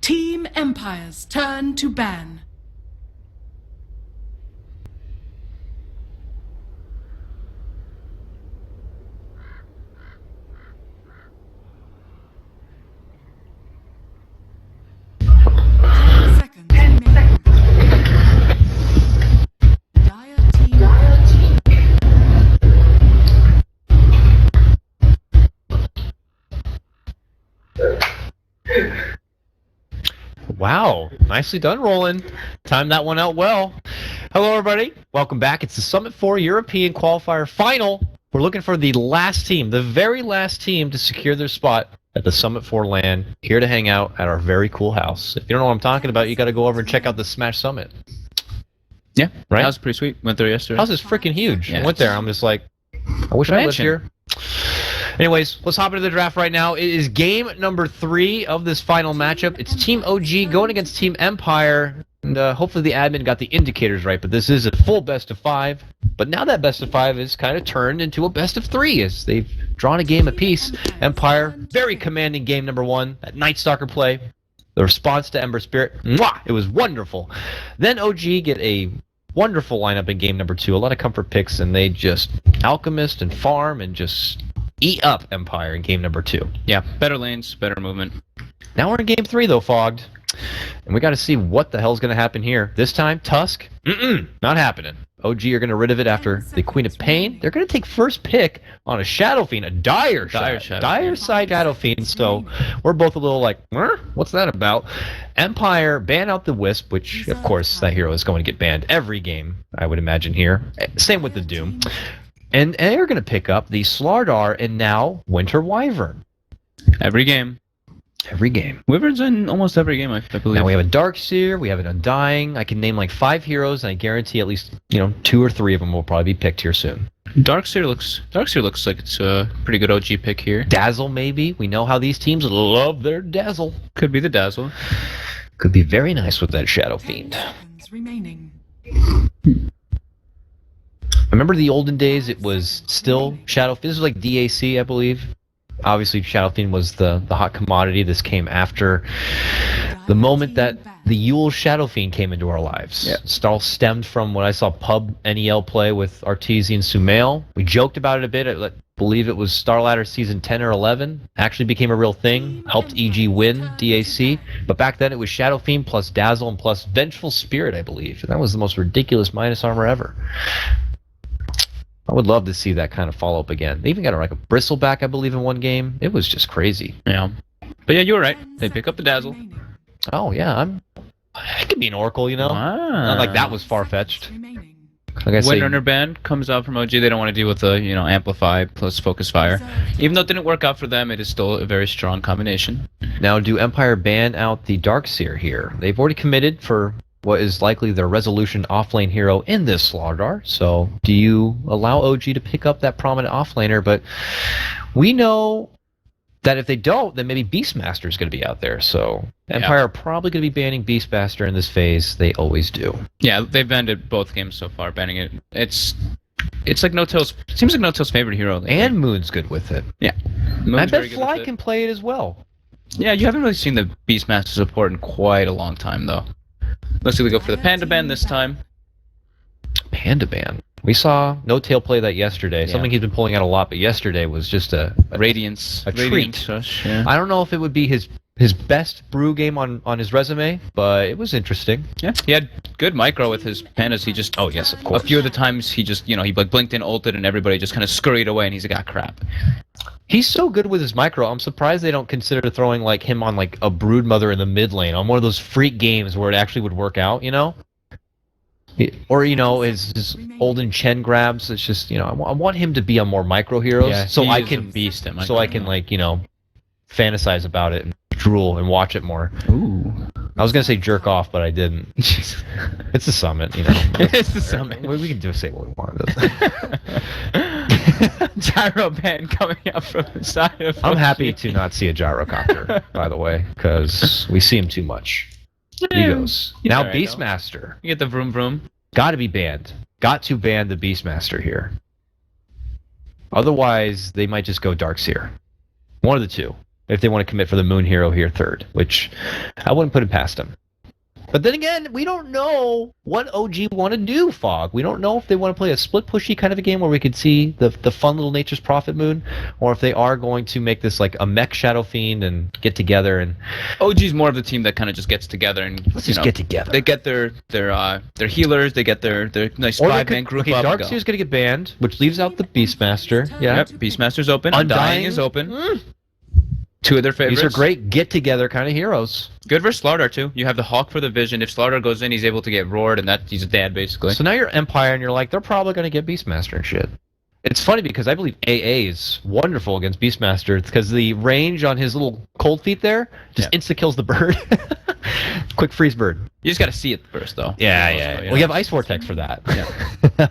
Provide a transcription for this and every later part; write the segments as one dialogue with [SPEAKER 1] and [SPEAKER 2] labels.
[SPEAKER 1] Team Empire's turn to ban.
[SPEAKER 2] Wow, nicely done, Roland. Timed that one out well. Hello, everybody. Welcome back. It's the Summit 4 European Qualifier Final. We're looking for the last team, the very last team to secure their spot at the Summit 4 LAN, here to hang out at our very cool house. If you don't know what I'm talking about, you got to go over and check out the Smash Summit.
[SPEAKER 3] Yeah,
[SPEAKER 2] right?
[SPEAKER 3] That was pretty sweet. Went there yesterday.
[SPEAKER 2] House is freaking huge.
[SPEAKER 3] Yeah,
[SPEAKER 2] I went there. I'm just like, I wish I lived here. Anyways, let's hop into the draft right now. It is game number 3 of this final matchup. It's Team OG going against Team Empire. And hopefully the admin got the indicators right, but this is a full best of 5. But now that best of 5 is kind of turned into a best of 3 as they've drawn a game apiece. Empire, very commanding game number 1. That Night Stalker play. The response to Ember Spirit, mwah, it was wonderful. Then OG get a wonderful lineup in game number 2. A lot of comfort picks, and they just alchemist and farm and just eat up Empire in game number 2.
[SPEAKER 3] Yeah, better lanes, better movement.
[SPEAKER 2] Now we're in game 3 though, Fogged. And we got to see what the hell's going to happen here. This time, Tusk? Not happening. OG are going to rid of it after the Queen of Pain. They're going to take first pick on a Shadow Fiend, a dire side Shadow Fiend. So we're both a little like, what's that about? Empire ban out the Wisp, which of course that hero is going to get banned every game, I would imagine here. Same with the Doom. And they're going to pick up the Slardar and now Winter Wyvern.
[SPEAKER 3] Every game.
[SPEAKER 2] Every game.
[SPEAKER 3] Wyvern's in almost every game, I believe.
[SPEAKER 2] Now we have a Darkseer, we have an Undying. I can name like 5 heroes, and I guarantee at least 2 or 3 of them will probably be picked here soon.
[SPEAKER 3] Darkseer looks like it's a pretty good OG pick here.
[SPEAKER 2] Dazzle, maybe. We know how these teams love their Dazzle.
[SPEAKER 3] Could be the Dazzle.
[SPEAKER 2] Could be very nice with that Shadow Fiend. Remember the olden days? It was still Shadow Fiend. This was like DAC, I believe. Obviously, Shadow Fiend was the hot commodity. This came after the moment that the Yule Shadow Fiend came into our lives. Yeah. It all stemmed from when I saw Pub NEL play with Arteezy and Sumail. We joked about it a bit. I believe it was Starladder Season 10 or 11. Actually became a real thing. Helped EG win DAC. But back then it was Shadow Fiend plus Dazzle and plus Vengeful Spirit, I believe. And that was the most ridiculous minus armor ever. I would love to see that kind of follow-up again. They even got like a Bristleback, I believe, in one game. It was just crazy.
[SPEAKER 3] Yeah. But yeah, you were right. They pick up the Dazzle.
[SPEAKER 2] Oh, yeah. I could be an Oracle,
[SPEAKER 3] Wow.
[SPEAKER 2] Not like that was far-fetched. Like I say,
[SPEAKER 3] Windrunner band comes out from OG. They don't want to deal with the, Amplify plus Focus Fire. Even though it didn't work out for them, it is still a very strong combination.
[SPEAKER 2] Now, do Empire ban out the Darkseer here? They've already committed for what is likely their resolution offlane hero in this Slardar. So do you allow OG to pick up that prominent offlaner? But we know that if they don't, then maybe Beastmaster is going to be out there. So Empire are probably going to be banning Beastmaster in this phase. They always do.
[SPEAKER 3] Yeah, they've banned it both games so far, banning it. It's like No-Tail's, seems like No-Tail's favorite hero.
[SPEAKER 2] And Moon's good with it.
[SPEAKER 3] Yeah.
[SPEAKER 2] Moon's I bet Fly can play it as well.
[SPEAKER 3] Yeah, you haven't really seen the Beastmaster support in quite a long time, though. Let's see, we go for the Panda Ban this time.
[SPEAKER 2] Panda Ban. We saw No Tail play that yesterday. Yeah. Something he's been pulling out a lot, but yesterday was just a
[SPEAKER 3] Radiance.
[SPEAKER 2] A treat.
[SPEAKER 3] Rush, yeah.
[SPEAKER 2] I don't know if it would be his best brew game on his resume, but it was interesting.
[SPEAKER 3] Yeah, he had good micro with his pandas. He just
[SPEAKER 2] of course.
[SPEAKER 3] A few of the times he just he like blinked and ulted and everybody just kind of scurried away and he's like, crap.
[SPEAKER 2] He's so good with his micro. I'm surprised they don't consider throwing like him on like a Broodmother in the mid lane on one of those freak games where it actually would work out, Or his Olden Chen grabs. It's just I want him to be on more micro heroes, so I can
[SPEAKER 3] beast him.
[SPEAKER 2] fantasize about it and drool and watch it more.
[SPEAKER 3] Ooh.
[SPEAKER 2] I was gonna say jerk off, but I didn't. It's the Summit,
[SPEAKER 3] It's the Summit.
[SPEAKER 2] We can just say what we want.
[SPEAKER 3] Gyro band coming up from the side of.
[SPEAKER 2] I'm happy to not see a gyrocopter, by the way, because we see him too much. He goes. Now
[SPEAKER 3] right,
[SPEAKER 2] Beastmaster.
[SPEAKER 3] You get the vroom vroom.
[SPEAKER 2] Got to be banned. Got to ban the Beastmaster here. Otherwise, they might just go Darkseer. One of the two. if they want to commit for the Moon Hero here third, which I wouldn't put it past them. But then again, we don't know what OG want to do, Fog. We don't know if they want to play a split pushy kind of a game where we could see the fun little Nature's Prophet Moon, or if they are going to make this like a mech Shadow Fiend and get together. And
[SPEAKER 3] OG's more of the team that kind of just gets together and
[SPEAKER 2] let's just get together.
[SPEAKER 3] They get their healers, they get their nice 5-man group up.
[SPEAKER 2] Darkseer's going to get banned, which leaves out the Beastmaster. Yeah,
[SPEAKER 3] yep, Beastmaster's open. Undying is open. Two of their favorites.
[SPEAKER 2] These are great get-together kind of heroes.
[SPEAKER 3] Good versus Slardar, too. You have the Hawk for the Vision. If Slardar goes in, he's able to get roared, and he's dead, basically.
[SPEAKER 2] So now you're Empire, and you're like, they're probably going to get Beastmaster and shit. It's funny because I believe AA is wonderful against Beastmaster because the range on his little cold feet there just insta-kills the bird. Quick freeze bird.
[SPEAKER 3] You just got to see it first, though.
[SPEAKER 2] Yeah. Well, you have Ice Vortex for that.
[SPEAKER 3] Yeah.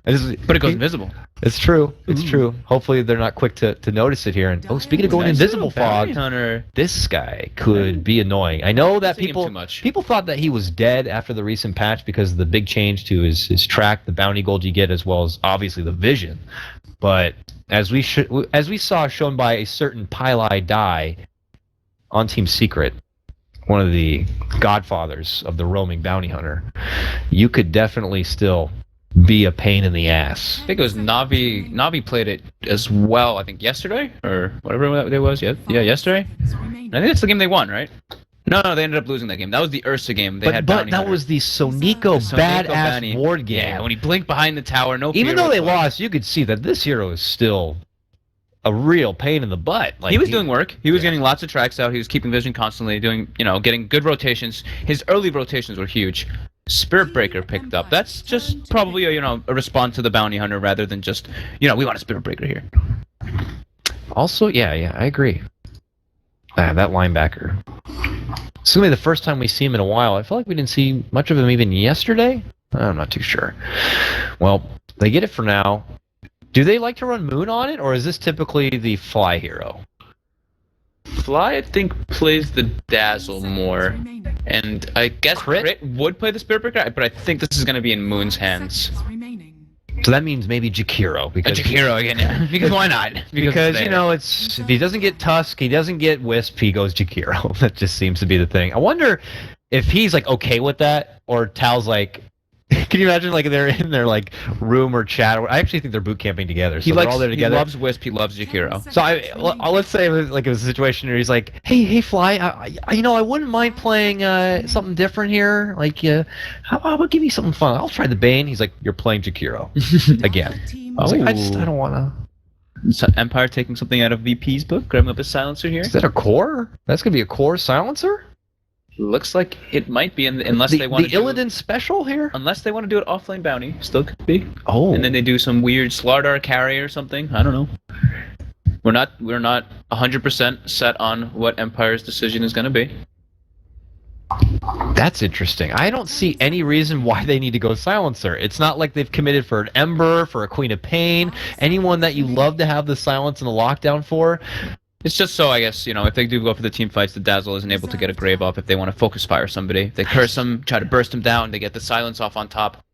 [SPEAKER 3] But it goes invisible.
[SPEAKER 2] It's true. It's true. Hopefully they're not quick to notice it here. And speaking of going invisible, Fog, this guy could be annoying. I know that people thought that he was dead after the recent patch because of the big change to his track, the bounty gold you get, as well as obviously the vision. But as we saw shown by a certain Pili Die on Team Secret, one of the godfathers of the roaming bounty hunter, you could definitely still be a pain in the ass.
[SPEAKER 3] I think it was Navi. Navi played it as well. I think yesterday or whatever that day was. Yeah, yesterday. I think that's the game they won, right? No, they ended up losing that game. That was the Ursa game. But that was
[SPEAKER 2] the Soniko badass ward game.
[SPEAKER 3] Yeah, when he blinked behind the tower,
[SPEAKER 2] even though they lost, you could see that this hero is still a real pain in the butt.
[SPEAKER 3] Like, he was doing work. He was getting lots of tracks out. He was keeping vision constantly, doing, getting good rotations. His early rotations were huge. Spirit Breaker picked up. That's just probably a response to the bounty hunter rather than just, we want a Spirit Breaker here.
[SPEAKER 2] Also, yeah, I agree. That linebacker. It's going to be the first time we see him in a while. I feel like we didn't see much of him even yesterday. I'm not too sure. Well, they get it for now. Do they like to run Moon on it, or is this typically the Fly hero?
[SPEAKER 3] Fly, I think, plays the Dazzle more. And I guess Crit would play the Spirit Breaker, but I think this is going to be in Moon's hands.
[SPEAKER 2] So that means maybe Jakiro. Because
[SPEAKER 3] Jakiro again, yeah. Because why not?
[SPEAKER 2] Because it's if he doesn't get Tusk, he doesn't get Wisp, he goes Jakiro. That just seems to be the thing. I wonder if he's like okay with that, or Tal's like, can you imagine like they're in their like room or chat? I actually think they're boot camping together. So they're all there together.
[SPEAKER 3] He loves Wisp. He loves Jakiro.
[SPEAKER 2] So let's say it was a situation where he's like, "Hey, Fly, I wouldn't mind playing something different here. Like, how about give me something fun? I'll try the Bane." He's like, "You're playing Jakiro again." I was like, I don't want to.
[SPEAKER 3] So Empire taking something out of VP's book, grabbing up a silencer here.
[SPEAKER 2] Is that a core? That's gonna be a core silencer.
[SPEAKER 3] Looks like it might be, unless they want to
[SPEAKER 2] do the Illidan special here.
[SPEAKER 3] Unless they want to do it offlane bounty, still could be.
[SPEAKER 2] Oh,
[SPEAKER 3] and then they do some weird Slardar carry or something. I don't know. We're not 100% set on what Empire's decision is going to be.
[SPEAKER 2] That's interesting. I don't see any reason why they need to go silencer. It's not like they've committed for an Ember, for a Queen of Pain, anyone that you love to have the silence and the lockdown for.
[SPEAKER 3] It's just so, I guess, if they do go for the team fights, the Dazzle isn't able to get a grave up if they want to focus fire somebody. They curse them, try to burst them down, they get the silence off on top.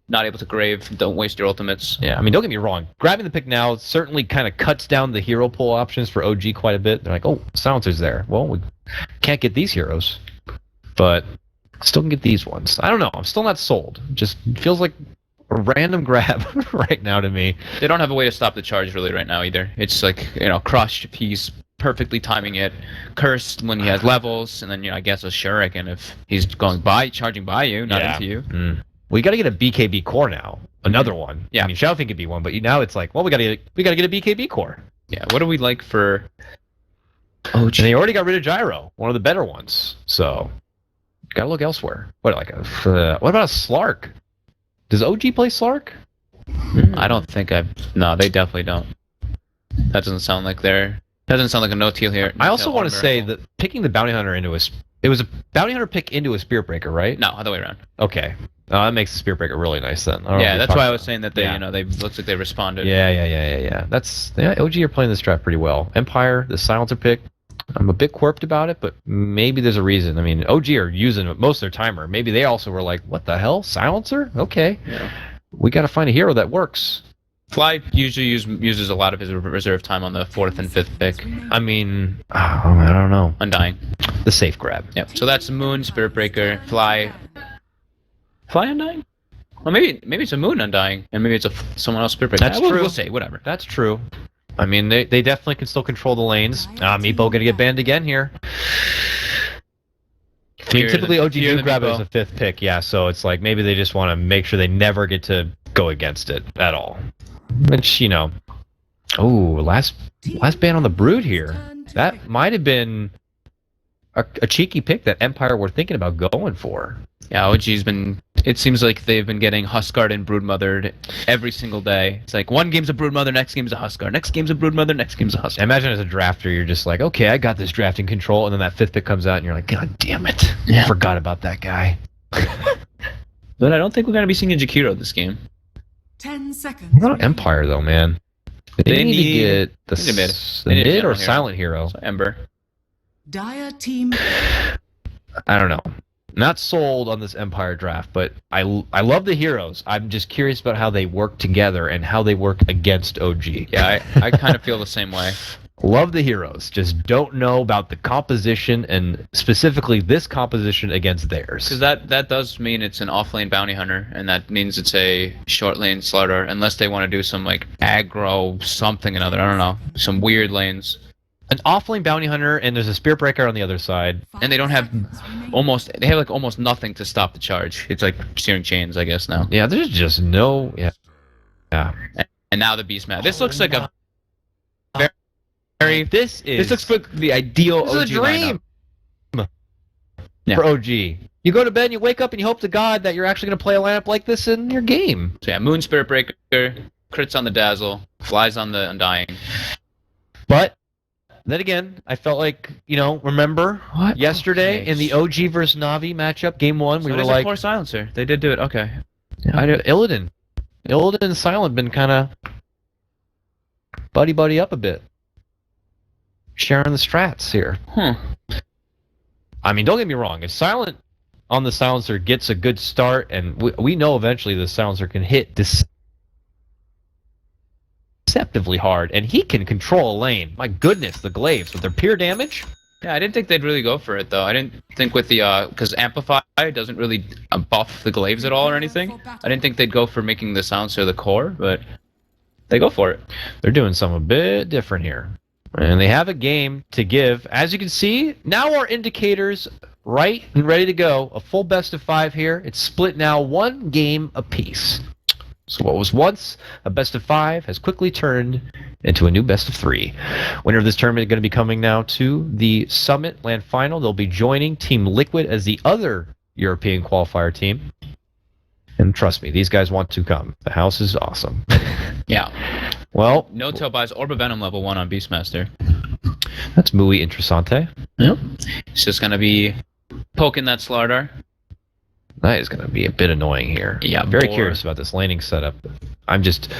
[SPEAKER 3] Not able to grave, don't waste your ultimates.
[SPEAKER 2] Yeah, I mean, don't get me wrong. Grabbing the pick now certainly kind of cuts down the hero pool options for OG quite a bit. They're like, oh, silencer's there. Well, we can't get these heroes, but still can get these ones. I don't know. I'm still not sold. Just feels like a random grab right now to me.
[SPEAKER 3] They don't have a way to stop the charge really right now either. It's like, Crush, he's perfectly timing it. Cursed when he has levels, and then, I guess a Shuriken if he's charging by you, not into you.
[SPEAKER 2] Well, you got to get a BKB core now. Another one. Yeah. I mean, Shadowfiend could be one, but now it's like, well, we got to get a BKB core.
[SPEAKER 3] Yeah. What do we like for?
[SPEAKER 2] Oh, and they already got rid of Gyro, one of the better ones. So, gotta look elsewhere. What about a Slark? Does OG play Slark?
[SPEAKER 3] I don't think No, they definitely don't. That doesn't sound like a no-teal here.
[SPEAKER 2] I also want to say that picking the Bounty Hunter it was a Bounty Hunter pick into a Spirit Breaker, right?
[SPEAKER 3] No, other way around.
[SPEAKER 2] Okay. That makes the Spirit Breaker really nice then.
[SPEAKER 3] Yeah, that's why I was saying that they looks like they responded.
[SPEAKER 2] Yeah. OG are playing this draft pretty well. Empire, the silencer pick. I'm a bit quirked about it, but maybe there's a reason. I mean, OG are using most of their timer. Maybe they also were like, what the hell? Silencer? Okay. Yeah. We got to find a hero that works.
[SPEAKER 3] Fly usually uses a lot of his reserve time on the 4th and 5th pick.
[SPEAKER 2] I mean, I don't know.
[SPEAKER 3] Undying.
[SPEAKER 2] The safe grab.
[SPEAKER 3] Yep. So that's Moon, Spirit Breaker, Fly. Fly Undying? Well, maybe it's a Moon Undying, and maybe it's someone else Spirit Breaker.
[SPEAKER 2] That's true.
[SPEAKER 3] We'll say whatever.
[SPEAKER 2] That's true. I mean, they definitely can still control the lanes. Meepo gonna get banned again here. I mean, typically OG do grab it as a 5th pick, yeah, so it's like maybe they just want to make sure they never get to go against it at all. Which, you know... Oh, last ban on the Brood here. That might have been a cheeky pick that Empire were thinking about going for.
[SPEAKER 3] Yeah, OG's been... It seems like they've been getting Huskard and Broodmothered every single day. It's like, one game's a Broodmother, next game's a Huskard. Next game's a Broodmother, next game's a Huskard.
[SPEAKER 2] Imagine as a drafter, you're just like, okay, I got this drafting control, and then that 5th pick comes out, and you're like, God damn it. Yeah. I forgot about that guy.
[SPEAKER 3] But I don't think we're going to be seeing a Jakiro this game.
[SPEAKER 1] 10 seconds.
[SPEAKER 2] What about Empire, though, man? They need to get the mid or Silent Hero.
[SPEAKER 3] So Ember.
[SPEAKER 1] Dire team.
[SPEAKER 2] I don't know. Not sold on this Empire draft, but I love the heroes. I'm just curious about how they work together and how they work against OG.
[SPEAKER 3] Yeah, I kind of feel the same way.
[SPEAKER 2] Love the heroes. Just don't know about the composition and specifically this composition against theirs.
[SPEAKER 3] Because that does mean it's an off-lane bounty hunter, and that means it's a short lane slaughter, unless they want to do some like aggro something another. I don't know, some weird lanes.
[SPEAKER 2] An off-lane bounty hunter, and there's a spear breaker on the other side.
[SPEAKER 3] And they don't have they have like almost nothing to stop the charge. It's like searing chains, I guess now.
[SPEAKER 2] Yeah, there's just no yeah.
[SPEAKER 3] And now the beast map. This looks like a very
[SPEAKER 2] this
[SPEAKER 3] looks like the ideal OG
[SPEAKER 2] dream
[SPEAKER 3] lineup.
[SPEAKER 2] For OG. You go to bed, and you wake up, and you hope to God that you're actually going to play a lineup like this in your game.
[SPEAKER 3] So yeah, Moon Spirit Breaker, crits on the Dazzle, flies on the Undying.
[SPEAKER 2] But then again, I felt like, you know, remember yesterday in the OG versus Na'Vi matchup, game 1, we were like...
[SPEAKER 3] Poor Silencer. They did do it, okay.
[SPEAKER 2] Yeah. Illidan and Silent been kind of buddy up a bit. Sharing the strats here. I mean, don't get me wrong. If Silent on the Silencer gets a good start, and we know eventually the Silencer can hit deceptively hard, and he can control a lane. My goodness, the glaives with their pure damage.
[SPEAKER 3] Yeah, I didn't think they'd really go for it though. I didn't think with the because Amplify doesn't really buff the glaives at all or anything. I didn't think they'd go for making the Silencer the core, but they go for it.
[SPEAKER 2] They're doing something a bit different here, and they have a game to give. As you can see, now our indicators right and ready to go. A full best of 5 here. It's split now 1 game apiece. So what was once a best of 5 has quickly turned into a new best of 3. Winner of this tournament is going to be coming now to the Summit Land Final. They'll be joining Team Liquid as the other European qualifier team. And trust me, these guys want to come. The house is awesome.
[SPEAKER 3] Yeah.
[SPEAKER 2] Well,
[SPEAKER 3] no Tailbys Orb Venom level 1 on Beastmaster.
[SPEAKER 2] That's muy interesante.
[SPEAKER 3] Yep. It's just going to be poking that Slardar.
[SPEAKER 2] That is going to be a bit annoying here.
[SPEAKER 3] Yeah,
[SPEAKER 2] I'm very curious about this laning setup. I'm just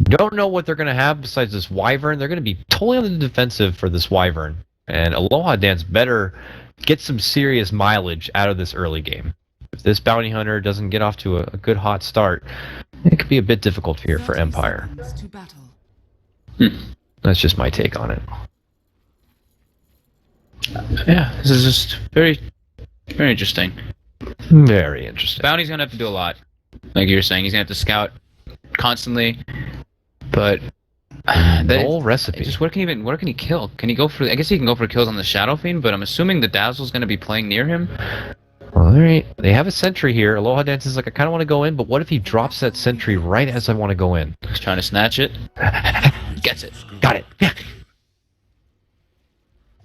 [SPEAKER 2] don't know what they're going to have besides this Wyvern. They're going to be totally on the defensive for this Wyvern. And Aloha Dance better get some serious mileage out of this early game. If this Bounty Hunter doesn't get off to a good hot start, it could be a bit difficult here for Empire. That's just my take on it.
[SPEAKER 3] Yeah, this is just very interesting.
[SPEAKER 2] Very interesting.
[SPEAKER 3] Bounty's gonna have to do a lot, like you were saying. He's gonna have to scout constantly, but
[SPEAKER 2] the whole recipe.
[SPEAKER 3] Just what can he kill? Can he go for? I guess he can go for kills on the Shadow Fiend, but I'm assuming the Dazzle's gonna be playing near him.
[SPEAKER 2] Well, they have a sentry here. Aloha Dance is like, I kind of want to go in, but what if he drops that sentry right as I want to go in?
[SPEAKER 3] He's trying to snatch it. Gets it.
[SPEAKER 2] Got it.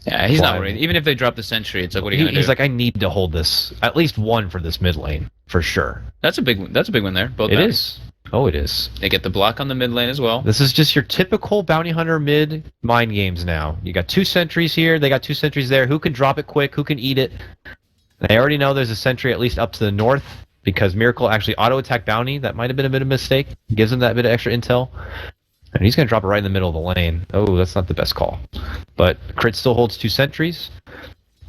[SPEAKER 3] Yeah, he's not worried. Even if they drop the sentry, it's like, what are you gonna do?
[SPEAKER 2] He's like, I need to hold this, at least one for this mid lane, for sure.
[SPEAKER 3] That's a big one there. Both
[SPEAKER 2] it is. Oh, it is.
[SPEAKER 3] They get the block on the mid lane as well.
[SPEAKER 2] This is just your typical bounty hunter mid mind games now. You got 2 sentries here. They got 2 sentries there. Who can drop it quick? Who can eat it? They already know there's a sentry at least up to the north because Miracle actually auto-attack bounty. That might have been a bit of a mistake. Gives him that bit of extra intel. And he's going to drop it right in the middle of the lane. Oh, that's not the best call. But Crit still holds 2 sentries.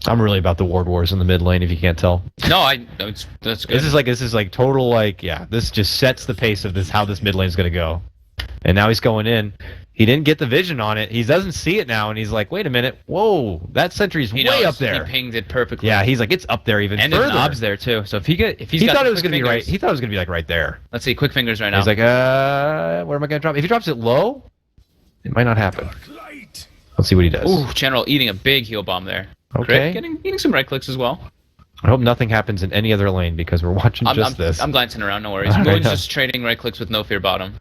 [SPEAKER 2] I'm really about the ward wars in the mid lane, if you can't tell.
[SPEAKER 3] No, that's good.
[SPEAKER 2] This is like total, like, yeah, this just sets the pace of this, how this mid lane is going to go. And now he's going in. He didn't get the vision on it. He doesn't see it now, and he's like, wait a minute. Whoa, that sentry's way up there.
[SPEAKER 3] He pinged it perfectly.
[SPEAKER 2] Yeah, he's like, it's up there even
[SPEAKER 3] and
[SPEAKER 2] further.
[SPEAKER 3] And the knob's there, too. So if he's
[SPEAKER 2] he
[SPEAKER 3] got
[SPEAKER 2] thought it was going to be
[SPEAKER 3] fingers,
[SPEAKER 2] right. He thought it was going to be like right there.
[SPEAKER 3] Let's see, quick fingers right now.
[SPEAKER 2] He's like, where am I going to drop? If he drops it low, it might not happen. Let's see what he does.
[SPEAKER 3] Ooh, General eating a big heal bomb there.
[SPEAKER 2] Okay.
[SPEAKER 3] Crit, eating some right clicks as well.
[SPEAKER 2] I hope nothing happens in any other lane because we're watching this.
[SPEAKER 3] I'm glancing around, no worries. Moon's just trading right clicks with no fear bottom.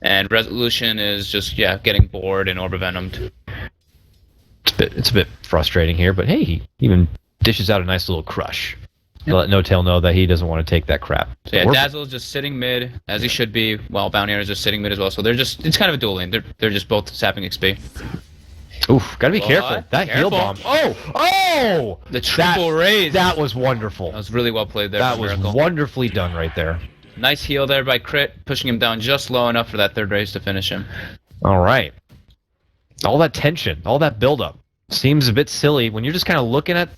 [SPEAKER 3] And Resolution is just, getting bored and Orb Venomed.
[SPEAKER 2] It's a bit frustrating here, but hey, he even dishes out a nice little crush. To let No Tail know that he doesn't want to take that crap.
[SPEAKER 3] So yeah, Dazzle's just sitting mid, as he should be, while Bounty Hunter's just sitting mid as well. So it's kind of a dual lane. They're just both sapping XP.
[SPEAKER 2] Oof, gotta be careful. That heal bomb. Oh!
[SPEAKER 3] The triple raise.
[SPEAKER 2] That was wonderful.
[SPEAKER 3] That was really well played there.
[SPEAKER 2] That was wonderfully done right there.
[SPEAKER 3] Nice heal there by Crit, pushing him down just low enough for that third raise to finish him.
[SPEAKER 2] All right. All that tension, all that buildup seems a bit silly when you're just kind of looking at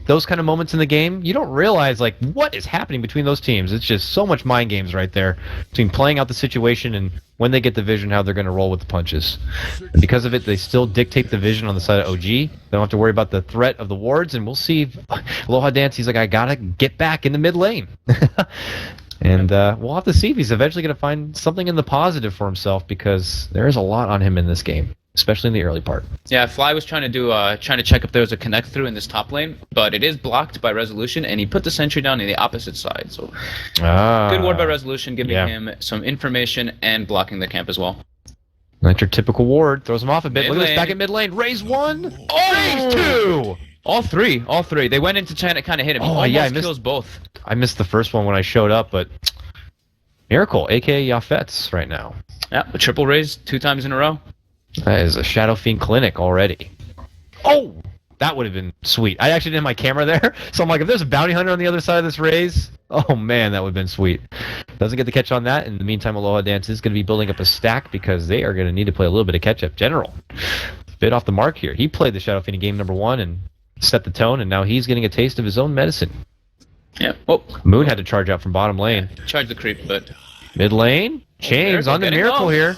[SPEAKER 2] those kind of moments in the game. You don't realize like what is happening between those teams. It's just so much mind games right there between playing out the situation and when they get the vision, how they're going to roll with the punches. And because of it, they still dictate the vision on the side of OG. They don't have to worry about the threat of the wards, and we'll see. Aloha Dance, he's like, I gotta get back in the mid lane. And we'll have to see if he's eventually going to find something in the positive for himself because there is a lot on him in this game, especially in the early part.
[SPEAKER 3] Yeah, Fly was trying to check if there was a connect through in this top lane, but it is blocked by Resolution, and he put the sentry down in the opposite side. So good ward by Resolution, giving him some information and blocking the camp as well.
[SPEAKER 2] That's your typical ward. Throws him off a bit.
[SPEAKER 3] Mid
[SPEAKER 2] Look at this back
[SPEAKER 3] lane.
[SPEAKER 2] in mid lane. Raise one. Raise two.
[SPEAKER 3] All three. They went into China, kind of hit him. He almost kills both.
[SPEAKER 2] I missed the first one when I showed up, but Miracle, aka Yafets, right now.
[SPEAKER 3] Yeah, a triple raise 2 times in a row.
[SPEAKER 2] That is a Shadow Fiend clinic already. Oh, that would have been sweet. I actually didn't have my camera there, so I'm like, if there's a bounty hunter on the other side of this raise, oh man, that would have been sweet. Doesn't get the catch on that. In the meantime, Aloha Dance is going to be building up a stack because they are going to need to play a little bit of catch-up. General, bit off the mark here. He played the Shadow Fiend in game number 1 and set the tone, and now he's getting a taste of his own medicine.
[SPEAKER 3] Yeah. Oh.
[SPEAKER 2] Moon had to charge out from bottom lane.
[SPEAKER 3] Charge the creep, but
[SPEAKER 2] Mid lane, Chains on the Miracle here.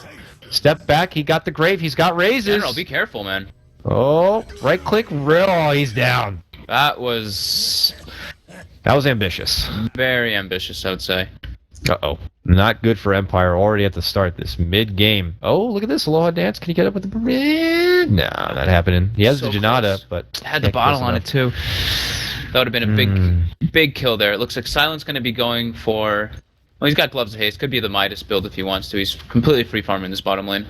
[SPEAKER 2] Step back, he got the Grave, he's got raises.
[SPEAKER 3] General, be careful, man.
[SPEAKER 2] Oh, right click, oh, he's down.
[SPEAKER 3] That was
[SPEAKER 2] ambitious.
[SPEAKER 3] very ambitious, I would say.
[SPEAKER 2] Uh-oh. Not good for Empire already at the start this mid-game. Oh, look at this, Aloha Dance. Can he get up with the mid? No, not happening. He has
[SPEAKER 3] So
[SPEAKER 2] the Janata,
[SPEAKER 3] close.
[SPEAKER 2] but
[SPEAKER 3] Had the bottle on it, too. That would have been a big kill there. It looks like Silent's going to be going for... Well, he's got Gloves of Haste. Could be the Midas build if he wants to. He's completely free farming this bottom lane.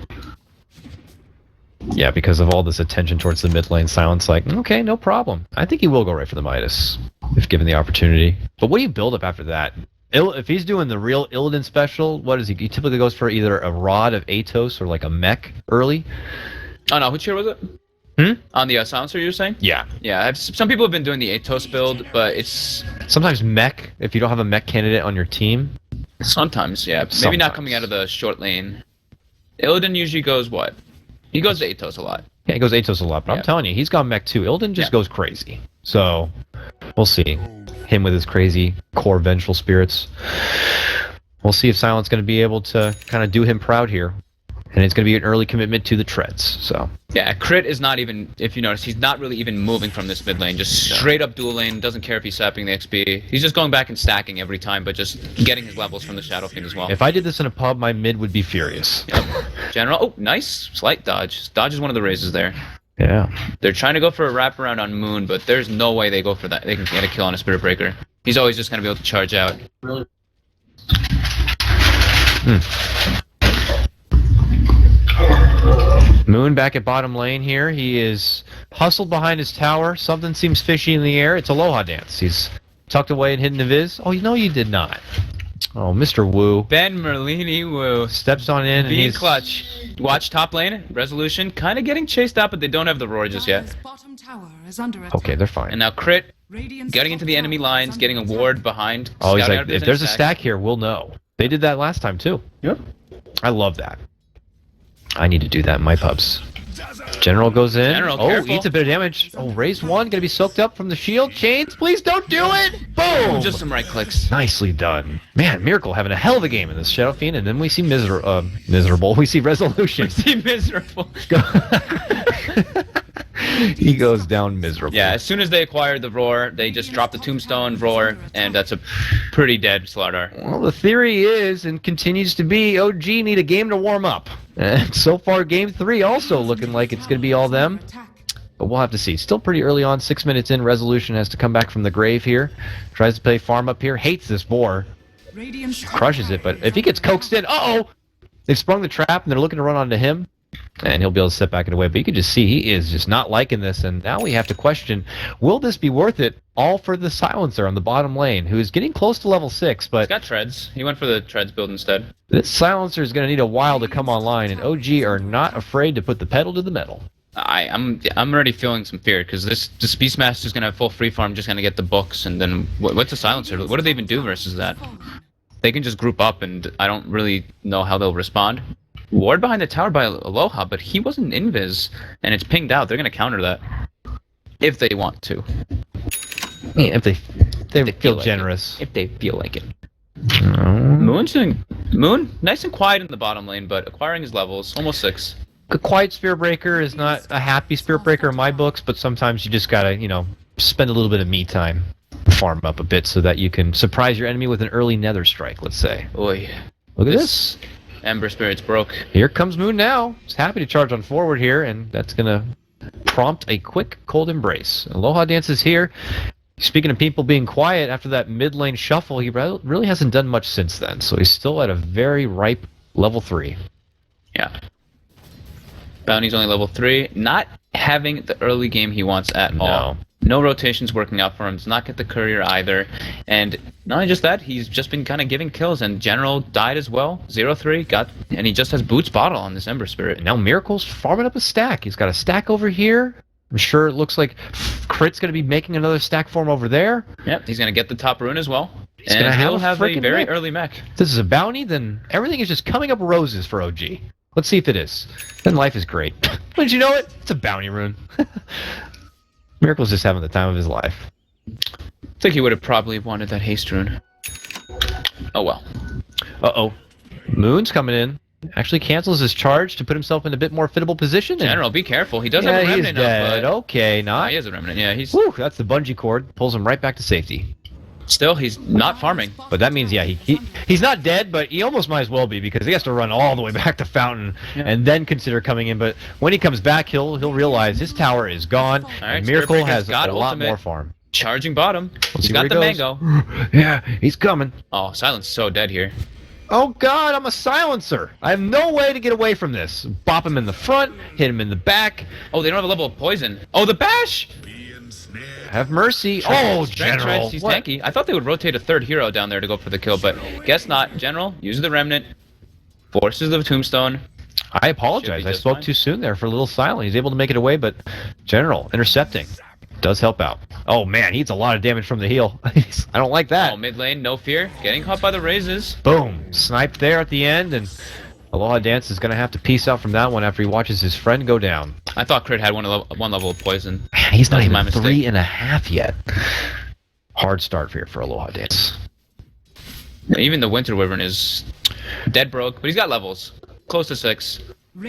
[SPEAKER 2] Yeah, because of all this attention towards the mid lane, Silent's like, okay, no problem. I think he will go right for the Midas, if given the opportunity. But what do you build up after that? If he's doing the real Illidan special, what is he? He typically goes for either a Rod of Atos or like a mech early.
[SPEAKER 3] Oh, no. Which tier was it? On the Silencer, you were saying?
[SPEAKER 2] Yeah.
[SPEAKER 3] Yeah, some people have been doing the Atos build, but it's...
[SPEAKER 2] Sometimes mech, if you don't have a mech candidate on your team.
[SPEAKER 3] Sometimes, yeah. Maybe not coming out of the short lane. Illidan usually goes what? He goes to Atos a lot.
[SPEAKER 2] Yeah, he goes Atos a lot, but I'm telling you, he's gone mech too. Illidan just goes crazy. So, we'll see. Him with his crazy core vengeful spirits. We'll see if Silent's going to be able to kind of do him proud here. And it's going to be an early commitment to the treads, so...
[SPEAKER 3] Yeah, Crit is not even, if you notice, he's not really even moving from this mid lane. Just straight up dual lane, doesn't care if he's sapping the XP. He's just going back and stacking every time, but just getting his levels from the Shadow Fiend as well.
[SPEAKER 2] If I did this in a pub, my mid would be furious.
[SPEAKER 3] Yep. General, oh, nice. Slight dodge. Dodge is one of the raises there.
[SPEAKER 2] Yeah.
[SPEAKER 3] They're trying to go for a wraparound on Moon, but there's no way they go for that. They can get a kill on a Spirit Breaker. He's always just going to be able to charge out.
[SPEAKER 2] Moon back at bottom lane here. He is hustled behind his tower. Something seems fishy in the air. It's Aloha Dance. He's tucked away and hidden of his. Oh, no, you did not. Oh, Mr. Wu.
[SPEAKER 3] Ben Merlini Wu.
[SPEAKER 2] Steps on in and
[SPEAKER 3] Being
[SPEAKER 2] he's...
[SPEAKER 3] clutch. Watch top lane. Resolution. Kind of getting chased out, but they don't have the roar just yet.
[SPEAKER 1] Dire's bottom tower is under attack.
[SPEAKER 2] Okay, they're fine.
[SPEAKER 3] And now Crit,
[SPEAKER 1] Radiant's
[SPEAKER 3] getting into the
[SPEAKER 1] top
[SPEAKER 3] enemy
[SPEAKER 1] tower
[SPEAKER 3] lines,
[SPEAKER 1] is
[SPEAKER 3] getting a
[SPEAKER 1] under
[SPEAKER 3] ward
[SPEAKER 1] attack.
[SPEAKER 3] behind.
[SPEAKER 2] Oh, he's
[SPEAKER 3] scouting
[SPEAKER 2] like,
[SPEAKER 3] out
[SPEAKER 2] if there's a stack here, we'll know. They did that last time, too.
[SPEAKER 3] Yep.
[SPEAKER 2] I love that. I need to do that in my pubs. General goes in.
[SPEAKER 3] General,
[SPEAKER 2] oh,
[SPEAKER 3] careful.
[SPEAKER 2] eats a bit of damage. Oh, raise one. Gonna be soaked up from the shield. Chains, please don't do it. Boom.
[SPEAKER 3] Just some right clicks.
[SPEAKER 2] Nicely done. Man, Miracle having a hell of a game in this Shadow Fiend, and then we see miserable. We see Resolution.
[SPEAKER 3] He miserable.
[SPEAKER 2] He goes down miserable.
[SPEAKER 3] Yeah, as soon as they acquired the Roar, they just dropped the Tombstone Roar, and that's a pretty dead Slardar.
[SPEAKER 2] Well, the theory is, and continues to be, OG need a game to warm up. And so far, Game 3 also looking like it's going to be all them. But we'll have to see. Still pretty early on, 6 minutes in. Resolution has to come back from the grave here. Tries to play farm up here. Hates this boar. Crushes it, but if he gets coaxed in, uh-oh! They've sprung the trap, and they're looking to run onto him. And he'll be able to step back and away. But you can just see he is just not liking this. And now we have to question, will this be worth it all for the Silencer on the bottom lane, who is getting close to level 6, but
[SPEAKER 3] He's got Treads. He went for the Treads build instead.
[SPEAKER 2] this Silencer is going to need a while to come online, and OG are not afraid to put the pedal to the metal.
[SPEAKER 3] I'm already feeling some fear, because this Beastmaster is going to have full free farm, just going to get the books, and then what's a Silencer? What do they even do versus that? They can just group up, and I don't really know how they'll respond. Ward behind the tower by Aloha, but he wasn't invis, and it's pinged out. They're going to counter that. If they want to.
[SPEAKER 2] Yeah, if they feel
[SPEAKER 3] like
[SPEAKER 2] generous.
[SPEAKER 3] If they feel like it. Moon, nice and quiet in the bottom lane, but acquiring his levels, almost 6.
[SPEAKER 2] A quiet Spirit Breaker is not a happy Spirit Breaker in my books, but sometimes you just gotta, spend a little bit of me time. Farm up a bit so that you can surprise your enemy with an early Nether Strike, let's say.
[SPEAKER 3] Oy.
[SPEAKER 2] Look at this.
[SPEAKER 3] Ember Spirit's broke.
[SPEAKER 2] Here comes Moon now. He's happy to charge on forward here, and that's gonna prompt a quick Cold Embrace. Aloha dances here. Speaking of people being quiet, after that mid lane shuffle, he really hasn't done much since then, so he's still at a very ripe level 3.
[SPEAKER 3] Yeah. Bounty's only level 3. Not having the early game he wants at all. No rotations working out for him. Does not get the courier either. And not only just that, he's just been kind of giving kills, and General died as well. 0-3, and he just has Boots Bottle on this Ember Spirit.
[SPEAKER 2] And now Miracle's farming up a stack. He's got a stack over here. I'm sure it looks like Crit's going to be making another stack for him over there.
[SPEAKER 3] Yep, he's going to get the top rune as well.
[SPEAKER 2] He's going to have
[SPEAKER 3] a very
[SPEAKER 2] mech.
[SPEAKER 3] early mech.
[SPEAKER 2] If this is a bounty, then everything is just coming up roses for OG. Let's see if it is. Then life is great. Wouldn't you know it? It's a bounty rune. Miracle's just having the time of his life.
[SPEAKER 3] I think he would have probably wanted that haste rune. Oh well.
[SPEAKER 2] Uh-oh. Moon's coming in. Actually cancels his charge to put himself in a bit more fittable position.
[SPEAKER 3] General, be careful. He does have a remnant
[SPEAKER 2] he's dead.
[SPEAKER 3] up, but...
[SPEAKER 2] Okay, not.
[SPEAKER 3] he has a remnant. Yeah, he's...
[SPEAKER 2] Whew, that's the bungee cord. Pulls him right back to safety.
[SPEAKER 3] Still, he's not farming.
[SPEAKER 2] But that means, yeah, he's not dead, but he almost might as well be, because he has to run all the way back to Fountain and then consider coming in. But when he comes back, he'll realize his tower is gone,
[SPEAKER 3] Right,
[SPEAKER 2] and Miracle has
[SPEAKER 3] got
[SPEAKER 2] a lot
[SPEAKER 3] ultimate.
[SPEAKER 2] more farm.
[SPEAKER 3] Charging bottom. He's
[SPEAKER 2] see
[SPEAKER 3] got
[SPEAKER 2] where
[SPEAKER 3] the
[SPEAKER 2] he goes.
[SPEAKER 3] mango.
[SPEAKER 2] Yeah, he's coming.
[SPEAKER 3] Oh, Silence is so dead here.
[SPEAKER 2] Oh god, I'm a silencer. I have no way to get away from this. Bop him in the front, hit him in the back.
[SPEAKER 3] Oh, they don't have a level of poison. Oh, the bash!
[SPEAKER 2] Have mercy. Oh,
[SPEAKER 3] Strength
[SPEAKER 2] General.
[SPEAKER 3] Treads, he's
[SPEAKER 2] What?
[SPEAKER 3] tanky. I thought they would rotate a third hero down there to go for the kill, but guess not. General uses the remnant, forces the tombstone.
[SPEAKER 2] I apologize. I
[SPEAKER 3] just
[SPEAKER 2] spoke
[SPEAKER 3] fine.
[SPEAKER 2] too soon there for a little silent. He's able to make it away, but General intercepting does help out. Oh man, he eats a lot of damage from the heal. I don't like that.
[SPEAKER 3] Oh, mid lane, no fear. Getting caught by the raises.
[SPEAKER 2] Boom. Sniped there at the end, and Aloha Dance is going to have to peace out from that one after he watches his friend go down.
[SPEAKER 3] I thought Crit had one level of poison.
[SPEAKER 2] He's not
[SPEAKER 3] That was my
[SPEAKER 2] even
[SPEAKER 3] mistake.
[SPEAKER 2] 3.5 yet. Hard start here for Aloha Dance.
[SPEAKER 3] Even the Winter Wyvern is dead broke, but he's got levels. Close to 6.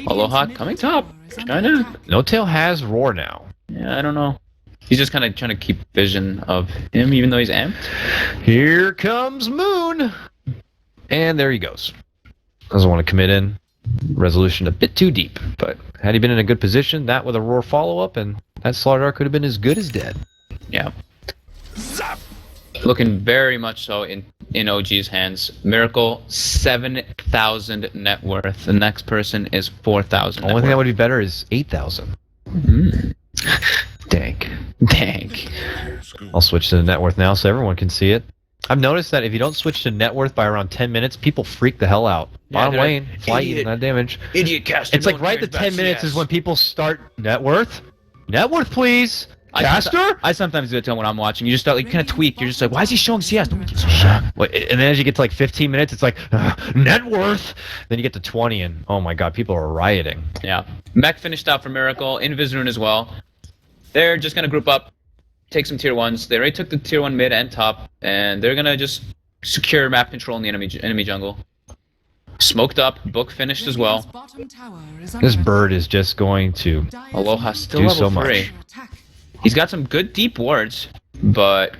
[SPEAKER 3] Aloha coming top. Kinda.
[SPEAKER 2] No Tail has Roar now.
[SPEAKER 3] Yeah, I don't know. He's just kind of trying to keep vision of him, even though he's amped.
[SPEAKER 2] Here comes Moon! And there he goes. Doesn't want to commit in. Resolution a bit too deep, but had he been in a good position, that with a Roar follow-up, and that Slardar could have been as good as dead.
[SPEAKER 3] Yeah. Looking very much so in OG's hands. Miracle, 7,000 net worth. The next person is 4,000 net
[SPEAKER 2] Only thing that
[SPEAKER 3] worth.
[SPEAKER 2] would be better is 8,000. Dank.
[SPEAKER 3] Dank.
[SPEAKER 2] I'll switch to the net worth now so everyone can see it. I've noticed that if you don't switch to net worth by around 10 minutes, people freak the hell out.
[SPEAKER 3] Yeah,
[SPEAKER 2] Bottom
[SPEAKER 3] they're
[SPEAKER 2] lane,
[SPEAKER 3] like,
[SPEAKER 2] fly
[SPEAKER 3] "Idiot.
[SPEAKER 2] eating that damage.
[SPEAKER 3] Idiot caster.
[SPEAKER 2] It's like right at the 10 minutes is when people start net worth. Net worth, please. Caster?
[SPEAKER 3] I sometimes do it too when I'm watching. You just start like kind of tweak. You're just like, why is he showing CS? No one gives a shit.
[SPEAKER 2] And then as you get to like 15 minutes, it's like net worth. Then you get to 20, and oh my god, people are rioting.
[SPEAKER 3] Yeah. Mech finished out for Miracle, Invisrune as well. They're just gonna group up, take some tier 1s. They already took the tier 1 mid and top, and they're gonna just secure map control in the enemy jungle. Smoked up, book finished as well.
[SPEAKER 2] This bird is just going to
[SPEAKER 3] Aloha still
[SPEAKER 2] do
[SPEAKER 3] level
[SPEAKER 2] so
[SPEAKER 3] 3.
[SPEAKER 2] much.
[SPEAKER 3] He's got some good deep wards, but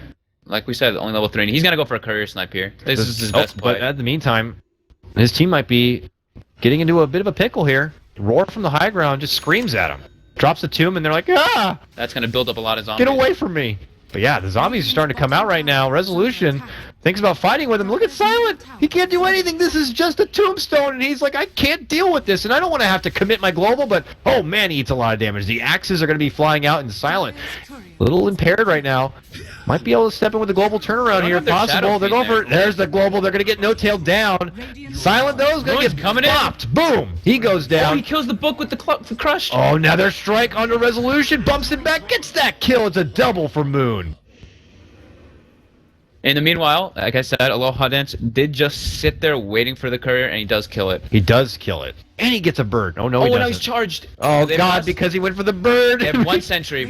[SPEAKER 3] like we said, only level 3. And he's gonna go for a courier snipe here. This is his best play.
[SPEAKER 2] But at the meantime, his team might be getting into a bit of a pickle here. Roar from the high ground just screams at him. Drops the tomb, and they're like, ah!
[SPEAKER 3] That's gonna build up a lot of zombies.
[SPEAKER 2] Get away from me! But yeah, the zombies are starting to come out right now. Resolution thinks about fighting with him. Look at Silent! He can't do anything. This is just a tombstone, and he's like, I can't deal with this, and I don't want to have to commit my global, but oh man, he eats a lot of damage. The axes are going to be flying out, and Silent, a little impaired right now. Might be able to step in with the global turnaround here. Possible. They're going for it. There's the global. They're going to get no-tailed down. Silent, though, is going to get
[SPEAKER 3] coming
[SPEAKER 2] popped. Boom! He goes down.
[SPEAKER 3] Oh, he kills the book with the crush.
[SPEAKER 2] Oh, another strike under Resolution. Bumps it back. Gets that kill. It's a double for Moon.
[SPEAKER 3] In the meanwhile, like I said, Aloha Dance did just sit there waiting for the courier, and he does kill it.
[SPEAKER 2] He does kill it. And he gets a bird. Oh, no, he doesn't.
[SPEAKER 3] Now he's charged.
[SPEAKER 2] Oh, God, because he went for the bird.
[SPEAKER 3] They have 1 sentry.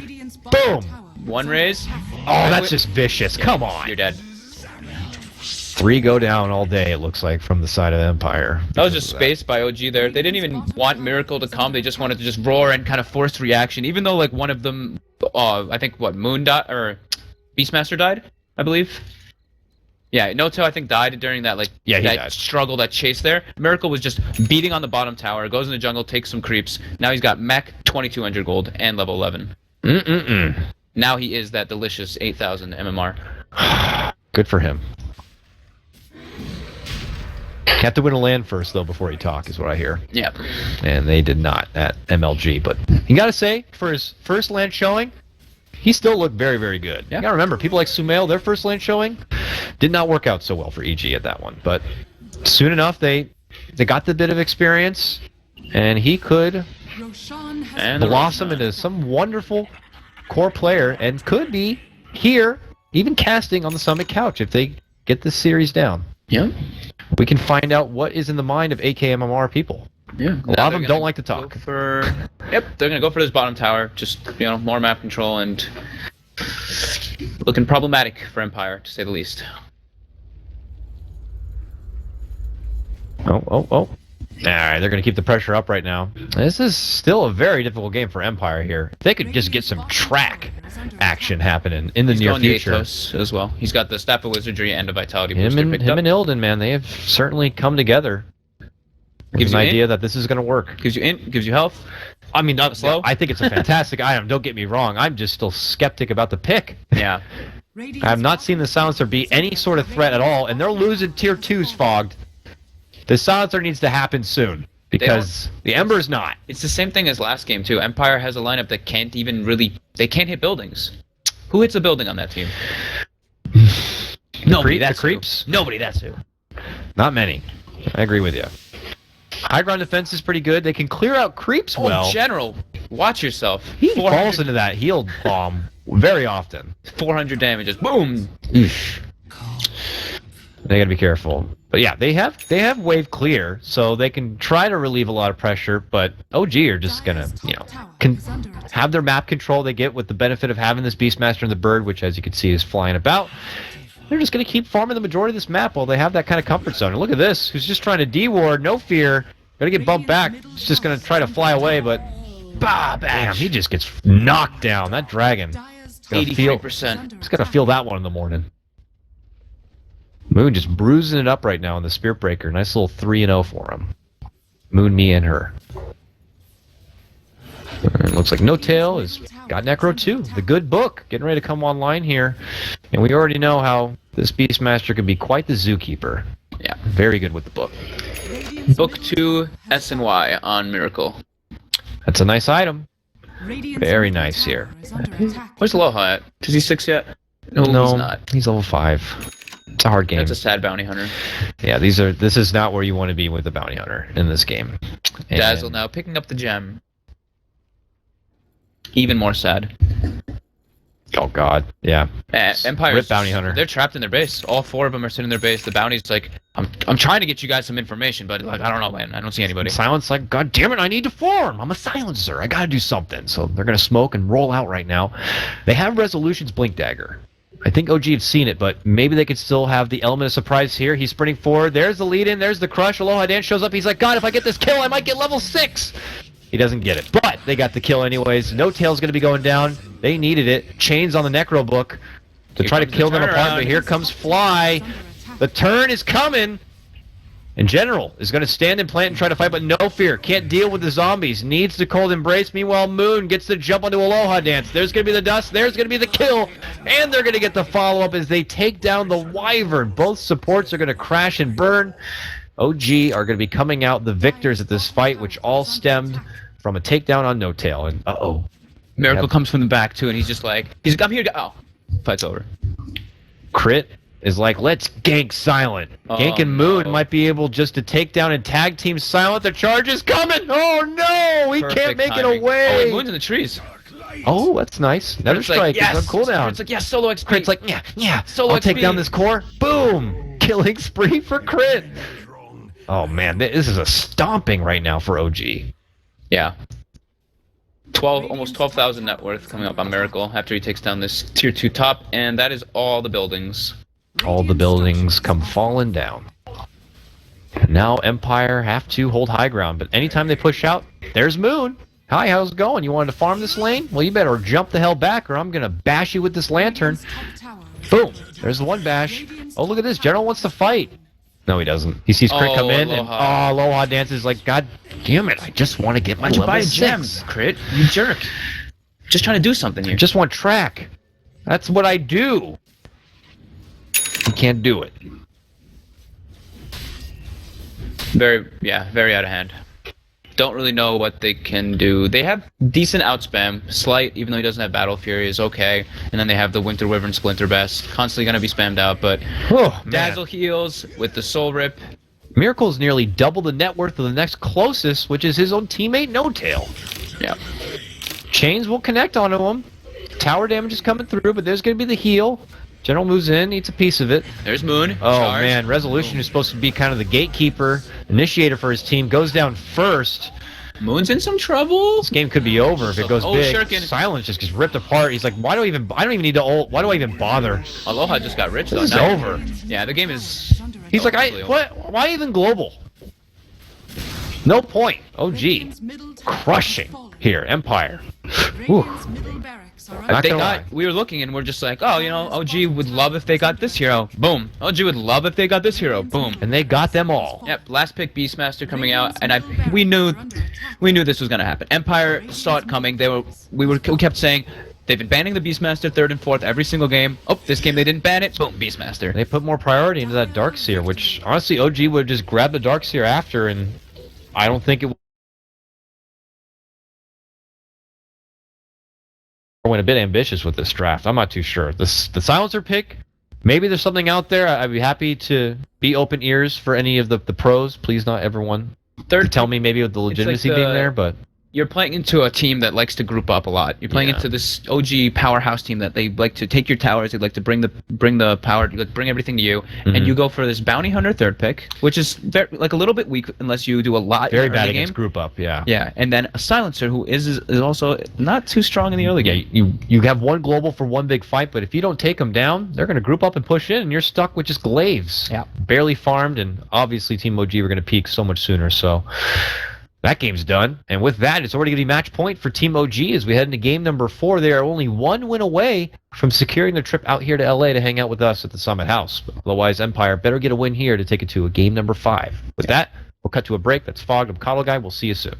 [SPEAKER 2] Boom.
[SPEAKER 3] 1 raise.
[SPEAKER 2] Oh, that's just vicious. Come on.
[SPEAKER 3] You're dead.
[SPEAKER 2] 3 go down all day, it looks like, from the side of Empire.
[SPEAKER 3] That was just spaced by OG there. They didn't even want Miracle to come. They just wanted to just roar and kind of force reaction. Even though, like, one of them, I think, Moon died, or Beastmaster died, I believe. Yeah, Noto, I think, died during that, like,
[SPEAKER 2] he
[SPEAKER 3] that
[SPEAKER 2] died.
[SPEAKER 3] struggle, that chase there. Miracle was just beating on the bottom tower, goes in the jungle, takes some creeps. Now he's got mech, 2200 gold, and level 11. Now he is that delicious 8,000 MMR.
[SPEAKER 2] Good for him. Have to win a land first, though, before you talk, is what I hear.
[SPEAKER 3] Yeah.
[SPEAKER 2] And they did not at MLG. But you got to say, for his first land showing, he still looked very, very good.
[SPEAKER 3] Yeah.
[SPEAKER 2] You got to remember, people like Sumail, their first land showing, did not work out so well for EG at that one. But soon enough, they got the bit of experience, and he could blossom into some wonderful core player, and could be here, even casting on the Summit Couch if they get this series down.
[SPEAKER 3] Yeah.
[SPEAKER 2] We can find out what is in the mind of AKMMR people.
[SPEAKER 3] Yeah.
[SPEAKER 2] A lot of them don't like to talk.
[SPEAKER 3] Yep, they're gonna go for this bottom tower. Just, more map control, and looking problematic for Empire, to say the least.
[SPEAKER 2] Oh. Alright, they're going to keep the pressure up right now. This is still a very difficult game for Empire here. If they could just get some track action happening in the near future.
[SPEAKER 3] As well. He's got the Staff of Wizardry and a Vitality
[SPEAKER 2] Him
[SPEAKER 3] booster
[SPEAKER 2] and
[SPEAKER 3] picked up.
[SPEAKER 2] Ilden, man, they have certainly come together. Gives an idea that this is going to work.
[SPEAKER 3] Gives you health.
[SPEAKER 2] I mean, not slow. I think it's a fantastic item. Don't get me wrong. I'm just still skeptic about the pick.
[SPEAKER 3] Yeah.
[SPEAKER 2] I have not seen the Silencer be any sort of threat at all, and they're losing tier 2s fogged. The Silencer needs to happen soon, because the Ember's not.
[SPEAKER 3] It's the same thing as last game, too. Empire has a lineup that can't even really... They can't hit buildings. Who hits a building on that team? Nobody, that's
[SPEAKER 2] creeps?
[SPEAKER 3] Nobody, that's who.
[SPEAKER 2] Not many. I agree with you. High ground defense is pretty good. They can clear out creeps well.
[SPEAKER 3] General, watch yourself.
[SPEAKER 2] He falls into that healed bomb very often.
[SPEAKER 3] 400 damages. Boom!
[SPEAKER 2] They gotta be careful. But yeah, they have wave clear, so they can try to relieve a lot of pressure, but OG are just gonna, have their map control they get with the benefit of having this Beastmaster and the bird, which as you can see is flying about. They're just gonna keep farming the majority of this map while they have that kind of comfort zone. And look at this, who's just trying to D-ward, no fear, gonna get bumped back. He's just gonna try to fly away, but bam, he just gets knocked down. That dragon.
[SPEAKER 3] 83%.
[SPEAKER 2] He's gonna feel that one in the morning. Moon just bruising it up right now in the Spirit Breaker. Nice little 3-0 for him. Moon, me, and her. And it looks like No Tail has got Necro 2, the good book, getting ready to come online here. And we already know how this Beastmaster can be quite the zookeeper.
[SPEAKER 3] Yeah.
[SPEAKER 2] Very good with the book.
[SPEAKER 3] Book 2 S&Y on Miracle.
[SPEAKER 2] That's a nice item. Very nice here.
[SPEAKER 3] Where's Aloha at? Is he 6 yet? No, he's not.
[SPEAKER 2] He's level 5. It's a hard game.
[SPEAKER 3] That's a sad bounty hunter.
[SPEAKER 2] Yeah, this is not where you want to be with the bounty hunter in this game. And
[SPEAKER 3] Dazzle now picking up the gem. Even more sad.
[SPEAKER 2] Oh God, yeah.
[SPEAKER 3] Empire.
[SPEAKER 2] Rip Bounty Hunter.
[SPEAKER 3] They're trapped in their base. All 4 of them are sitting in their base. The bounty's like, I'm trying to get you guys some information, but like I don't know, man. I don't see anybody.
[SPEAKER 2] Silence like, God damn it, I need to form. I'm a silencer. I gotta do something. So they're gonna smoke and roll out right now. They have Resolution's Blink Dagger. I think OG have seen it, but maybe they could still have the element of surprise here. He's sprinting forward. There's the lead in. There's the crush. Aloha Dan shows up. He's like, God, if I get this kill, I might get level 6. He doesn't get it, but they got the kill anyways. No Tail's going to be going down. They needed it. Chains on the Necro book to try to kill them apart, but here comes Fly. The turn is coming. And General is going to stand and plant and try to fight, but no fear. Can't deal with the zombies. Needs the cold embrace. Meanwhile, Moon gets the jump onto Aloha Dance. There's going to be the dust. There's going to be the kill. And they're going to get the follow-up as they take down the Wyvern. Both supports are going to crash and burn. OG are going to be coming out the victors at this fight, which all stemmed from a takedown on No Tail. And uh-oh.
[SPEAKER 3] Miracle comes from the back, too, and he's just like, I'm here to... Oh, fight's over.
[SPEAKER 2] Crit is like, let's gank Silent. Gank and Moon might be able just to take down and tag team Silent. The charge is coming! Oh no! He can't make it away!
[SPEAKER 3] Oh, wait, Moon's in the trees.
[SPEAKER 2] Oh, that's nice. Another strike.
[SPEAKER 3] Yes!
[SPEAKER 2] It's on cooldown.
[SPEAKER 3] It's like, yes, solo XP.
[SPEAKER 2] Crit's like, yeah.
[SPEAKER 3] Solo
[SPEAKER 2] I'll take
[SPEAKER 3] XP.
[SPEAKER 2] down this core. Boom! Killing spree for Crit. Oh man, this is a stomping right now for OG.
[SPEAKER 3] Yeah. Almost 12,000 net worth coming up on Miracle after he takes down this tier 2 top, and that is all the buildings.
[SPEAKER 2] All the buildings come falling down. Now Empire have to hold high ground, but anytime they push out, there's Moon. Hi, how's it going? You wanted to farm this lane? Well, you better jump the hell back or I'm going to bash you with this lantern. Boom. There's the one bash. Oh, look at this. General wants to fight. No, he doesn't. He sees Crit come in, and Aloha Dance is like, God damn it, I just want to get my level 6.
[SPEAKER 3] Crit? You jerk. Just trying to do something here.
[SPEAKER 2] I just want track. That's what I do. He can't do it.
[SPEAKER 3] Very out of hand. Don't really know what they can do. They have decent outspam. Slight, even though he doesn't have Battle Fury, is okay. And then they have the Winter Wyvern Splinter Best. Constantly going to be spammed out, but Dazzle heals with the Soul Rip.
[SPEAKER 2] Miracle's nearly double the net worth of the next closest, which is his own teammate, No Tail.
[SPEAKER 3] Yeah.
[SPEAKER 2] Chains will connect onto him. Tower damage is coming through, but there's going to be the heal. General moves in, eats a piece of it.
[SPEAKER 3] There's Moon.
[SPEAKER 2] Oh,
[SPEAKER 3] Charge.
[SPEAKER 2] man. Resolution is supposed to be kind of the gatekeeper, initiator for his team. Goes down first.
[SPEAKER 3] Moon's in some trouble.
[SPEAKER 2] This game could be over if it goes big.
[SPEAKER 3] Shuriken.
[SPEAKER 2] Silence just gets ripped apart. He's like, I don't even need to ult. Why do I even bother?
[SPEAKER 3] Aloha just got rich, though.
[SPEAKER 2] This is over.
[SPEAKER 3] Yeah, the game is...
[SPEAKER 2] He's like, why even global? No point. OG. Crushing here. Empire. Whew.
[SPEAKER 3] We were looking and we're just like, oh, you know, OG would love if they got this hero. Boom. OG would love if they got this hero. Boom.
[SPEAKER 2] And they got them all.
[SPEAKER 3] Yep. Last pick Beastmaster coming out, and we knew this was gonna happen. Empire saw it coming. We kept saying they've been banning the Beastmaster 3rd and 4th every single game. Oh, this game they didn't ban it. Boom, Beastmaster.
[SPEAKER 2] They put more priority into that Darkseer, which honestly OG would have just grabbed the Darkseer after, and I don't think it went a bit ambitious with this draft. I'm not too sure. The Silencer pick, maybe there's something out there. I'd be happy to be open ears for any of the pros. Please, not everyone. To tell me maybe with the legitimacy being there, but
[SPEAKER 3] you're playing into a team that likes to group up a lot. You're playing into this OG powerhouse team that they like to take your towers, they like to bring the power, like bring everything to you, and you go for this Bounty Hunter 3rd pick, which is like a little bit weak unless you do a lot.
[SPEAKER 2] Very
[SPEAKER 3] in the
[SPEAKER 2] bad
[SPEAKER 3] early
[SPEAKER 2] against
[SPEAKER 3] game.
[SPEAKER 2] group up, yeah.
[SPEAKER 3] Yeah, and then a Silencer who is also not too strong in the early game.
[SPEAKER 2] You have one global for one big fight, but if you don't take them down, they're going to group up and push in, and you're stuck with just glaives.
[SPEAKER 3] Yeah.
[SPEAKER 2] Barely farmed, and obviously Team OG were going to peak so much sooner, so that game's done. And with that, it's already going to be match point for Team OG as we head into game number 4. They are only one win away from securing the trip out here to LA to hang out with us at the Summit House. But otherwise, Empire better get a win here to take it to a game number 5. With that, we'll cut to a break. That's Fog. I'm Coddle Guy. We'll see you soon.